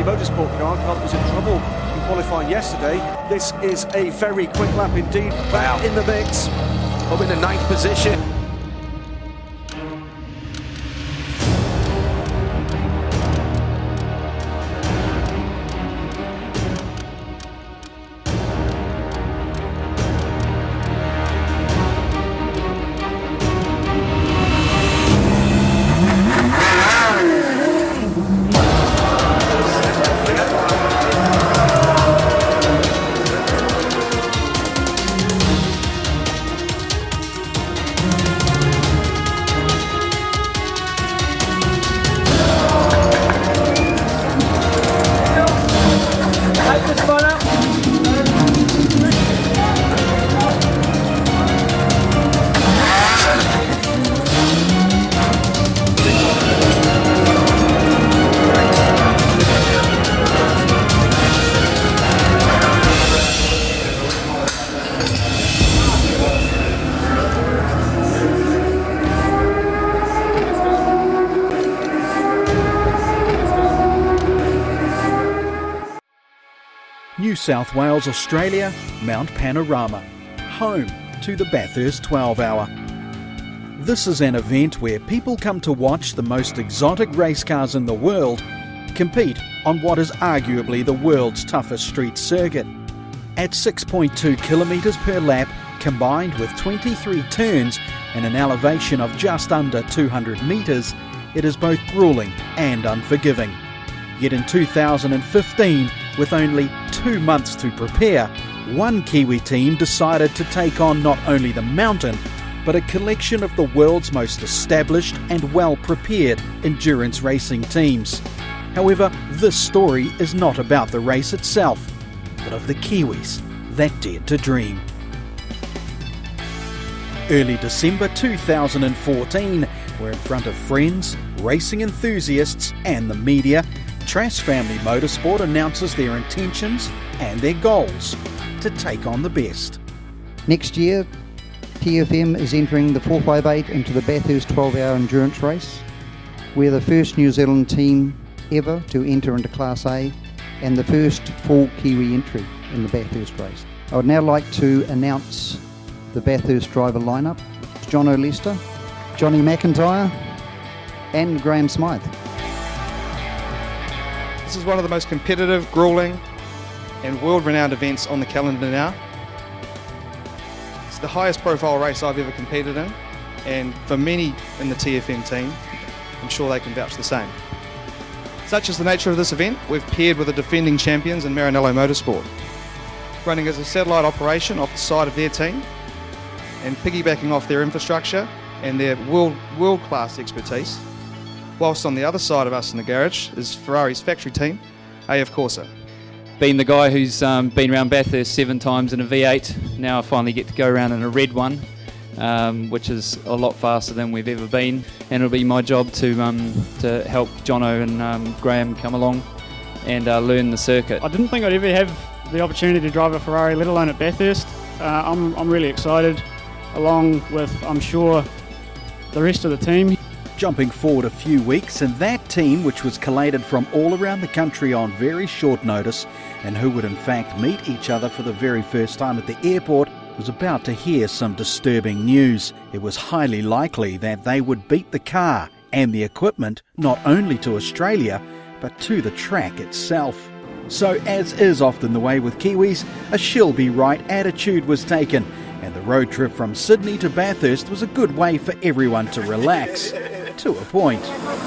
Family Motorsport car was in trouble in qualifying yesterday. This is a very quick lap indeed. Back in the mix. Up in the 9th position. New South Wales, Australia, Mount Panorama, home to the Bathurst 12 Hour. This is an event where people come to watch the most exotic race cars in the world compete on what is arguably the world's toughest street circuit. At 6.2 kilometres per lap, combined with 23 turns and an elevation of just under 200 metres, it is both gruelling and unforgiving. Yet in 2015, with only 2 months to prepare, one Kiwi team decided to take on not only the mountain, but a collection of the world's most established and well-prepared endurance racing teams. However, this story is not about the race itself, but of the Kiwis that dared to dream. Early December 2014, where in front of friends, racing enthusiasts and the media, Trass Family Motorsport announces their intentions and their goals to take on the best. Next year, TFM is entering the 458 into the Bathurst 12-hour endurance race. We're the first New Zealand team ever to enter into Class A and the first full Kiwi entry in the Bathurst race. I would now like to announce the Bathurst driver lineup. John O'Lester, Johnny McIntyre and Graham Smythe. This is one of the most competitive, gruelling and world-renowned events on the calendar now. It's the highest profile race I've ever competed in, and for many in the TFM team, I'm sure they can vouch the same. Such is the nature of this event, we've paired with the defending champions in Maranello Motorsport, running as a satellite operation off the side of their team and piggybacking off their infrastructure and their world-class expertise. Whilst on the other side of us in the garage is Ferrari's factory team, AF Corsa. Being the guy who's been around Bathurst 7 times in a V8, now I finally get to go around in a red one, which is a lot faster than we've ever been. And it'll be my job to help Jono and Graham come along and learn the circuit. I didn't think I'd ever have the opportunity to drive a Ferrari, let alone at Bathurst. I'm really excited, along with, I'm sure, the rest of the team. Jumping forward a few weeks, and that team, which was collated from all around the country on very short notice, and who would in fact meet each other for the very first time at the airport, was about to hear some disturbing news. It was highly likely that they would beat the car and the equipment not only to Australia, but to the track itself. So, as is often the way with Kiwis, a she'll be right attitude was taken, and the road trip from Sydney to Bathurst was a good way for everyone to relax. To a point. 1, 2, 3, 4,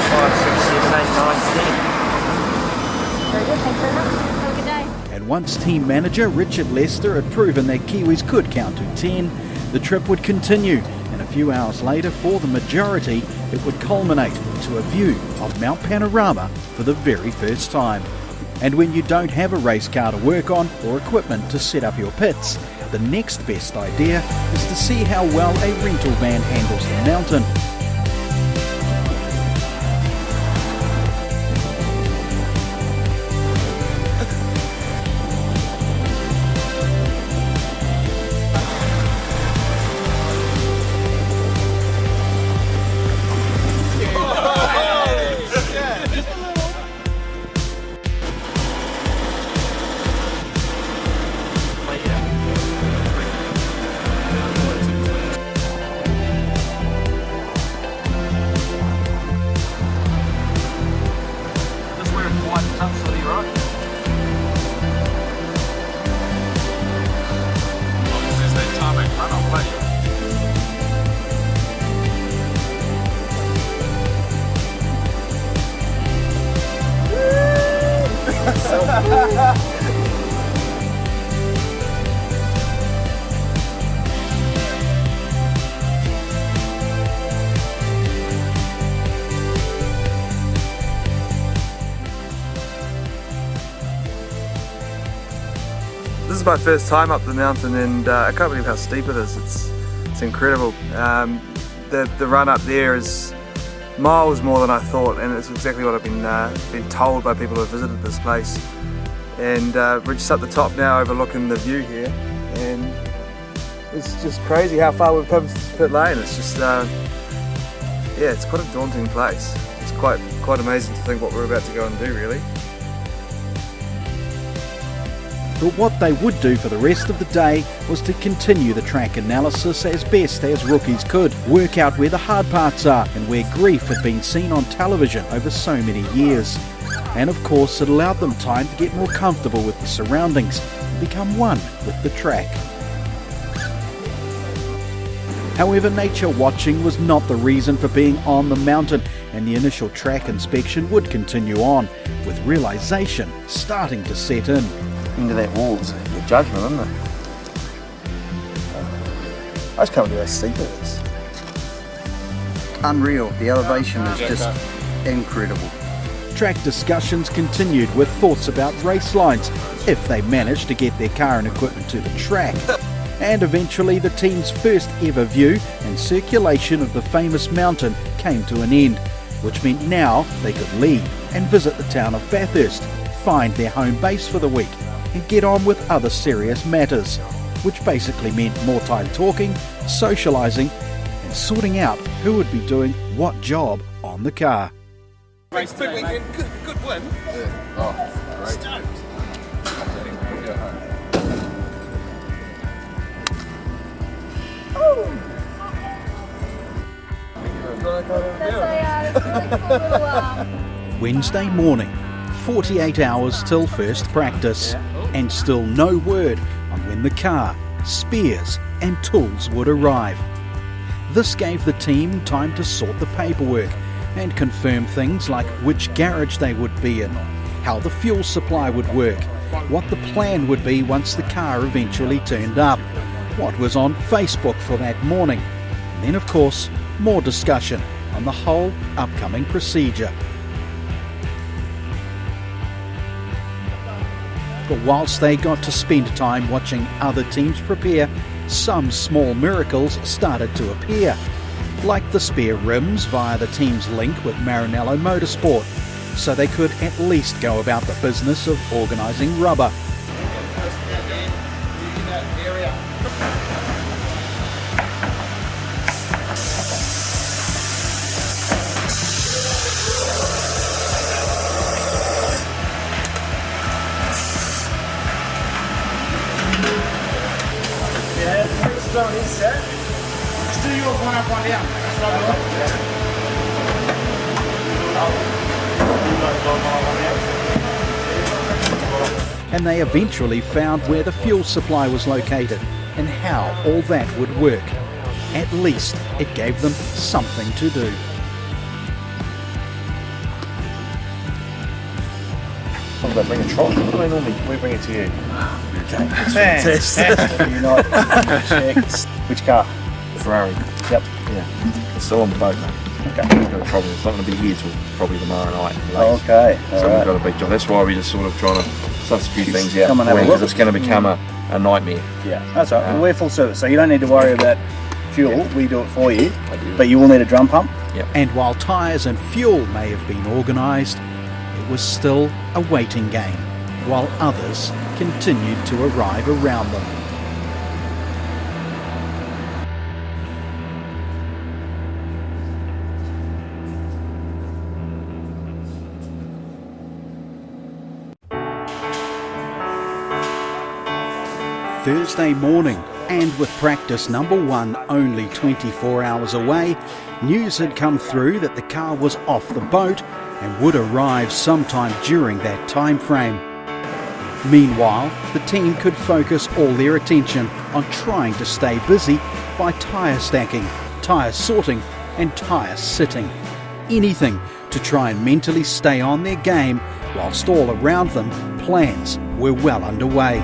5, 6, 7, 8, 9, 10. Very good, thanks very much. Have a good day. And once team manager Richard Lester had proven that Kiwis could count to 10, the trip would continue, and a few hours later, for the majority, it would culminate to a view of Mount Panorama for the very first time. And when you don't have a race car to work on or equipment to set up your pits, the next best idea is to see how well a rental van handles the mountain. This is my first time up the mountain, and I can't believe how steep it is. It's incredible. The run up there is miles more than I thought, and it's exactly what I've been told by people who have visited this place. And we're just up the top now, overlooking the view here, and it's just crazy how far we've come to Pit Lane. It's just yeah, it's quite a daunting place. It's quite amazing to think what we're about to go and do, really. But what they would do for the rest of the day was to continue the track analysis as best as rookies could, work out where the hard parts are and where grief had been seen on television over so many years. And of course it allowed them time to get more comfortable with the surroundings and become one with the track. However, nature watching was not the reason for being on the mountain, and the initial track inspection would continue on, with realisation starting to set in. Into that wall is your judgment, isn't it? I just can't believe how steep it is. Unreal. The elevation is just incredible. Track discussions continued with thoughts about race lines, if they managed to get their car and equipment to the track. And eventually the team's first ever view and circulation of the famous mountain came to an end, which meant now they could leave and visit the town of Bathurst, find their home base for the week, and get on with other serious matters, which basically meant more time talking, socialising, and sorting out who would be doing what job on the car. Big weekend, good win. Yeah. Oh, great. Stoked. Wednesday morning, 48 hours till first practice, and still no word on when the car, spares and tools would arrive. This gave the team time to sort the paperwork and confirm things like which garage they would be in, how the fuel supply would work, what the plan would be once the car eventually turned up, what was on Facebook for that morning, and then of course more discussion on the whole upcoming procedure. But whilst they got to spend time watching other teams prepare, some small miracles started to appear, like the spare rims via the team's link with Maranello Motorsport, so they could at least go about the business of organising rubber. And they eventually found where the fuel supply was located and how all that would work. At least it gave them something to do. What about bringing a trolley? What do they normally we bring it to you? Okay, fantastic. You know, check. Which car? The Ferrari. Yep. Yeah. It's still on the boat, mate. Okay. We've got a problem. It's not going to be here till probably tomorrow night. Okay. So we've got a big job. That's why we're just sort of trying to suss a few things out Come and have a because look. it's going to become a nightmare. Yeah, that's right. Well, we're full service, so you don't need to worry about fuel. We do it for you. But you will need a drum pump. Yep. And while tyres and fuel may have been organised, it was still a waiting game, while others continued to arrive around them. Thursday morning, and with practice number 1 only 24 hours away, news had come through that the car was off the boat and would arrive sometime during that time frame. Meanwhile, the team could focus all their attention on trying to stay busy by tyre stacking, tyre sorting and tyre sitting. Anything to try and mentally stay on their game whilst all around them, plans were well underway.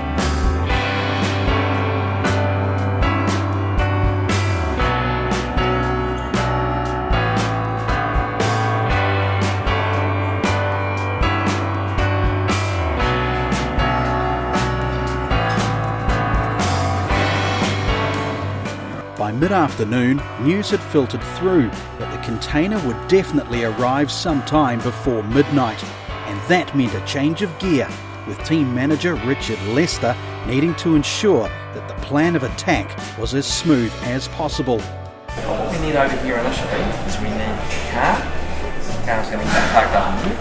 By mid-afternoon, news had filtered through that the container would definitely arrive sometime before midnight, and that meant a change of gear, with team manager Richard Lester needing to ensure that the plan of attack was as smooth as possible. What we need over here initially is we need a car. The car's going to get parked up in here.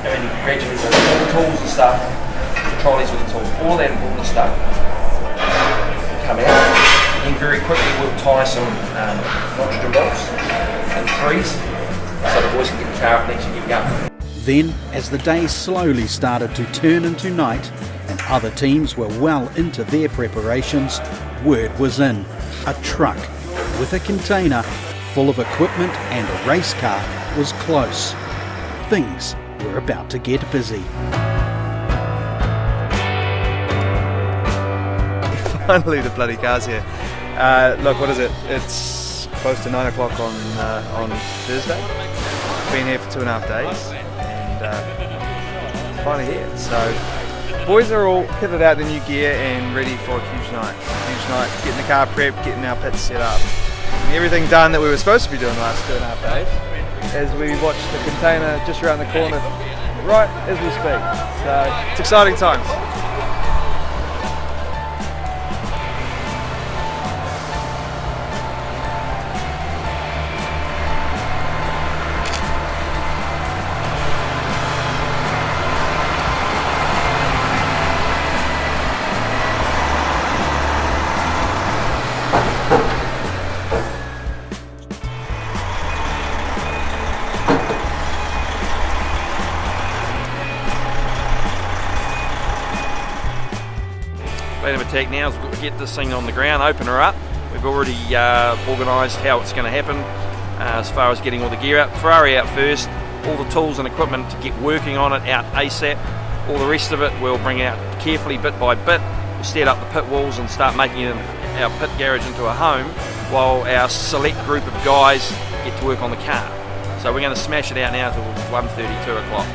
And then gradually all the tools and stuff, the trolleys with the tools, all that important stuff come out. And very quickly we'll tie some nitrogen bolts and trees so the boys can get the car up next and get going. Then, as the day slowly started to turn into night and other teams were well into their preparations, word was in. A truck with a container full of equipment and a race car was close. Things were about to get busy. Finally the bloody car's here. Look, what is it? It's close to 9 o'clock on Thursday. Been here for 2.5 days and finally here. So boys are all kitted out in new gear and ready for a huge night. Getting the car prepped, getting our pits set up. And everything done that we were supposed to be doing the last 2.5 days as we watch the container just around the corner right as we speak. So it's exciting times. Plan of attack now is we'll get this thing on the ground, open her up. We've already organised how it's going to happen as far as getting all the gear out. Ferrari out first, all the tools and equipment to get working on it out ASAP. All the rest of it we'll bring out carefully bit by bit. We'll set up the pit walls and start making our pit garage into a home while our select group of guys get to work on the car. So we're going to smash it out now till 1:30, 2 o'clock.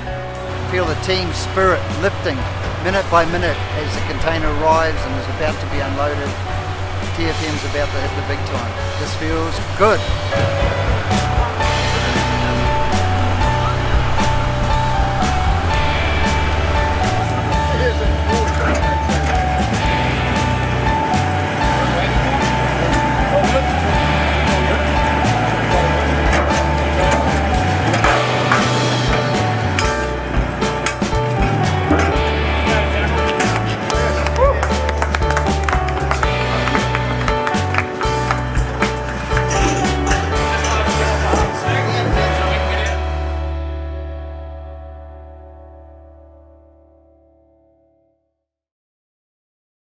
Feel the team spirit lifting minute by minute as the container arrives and is about to be unloaded. TFM's about to hit the big time. This feels good.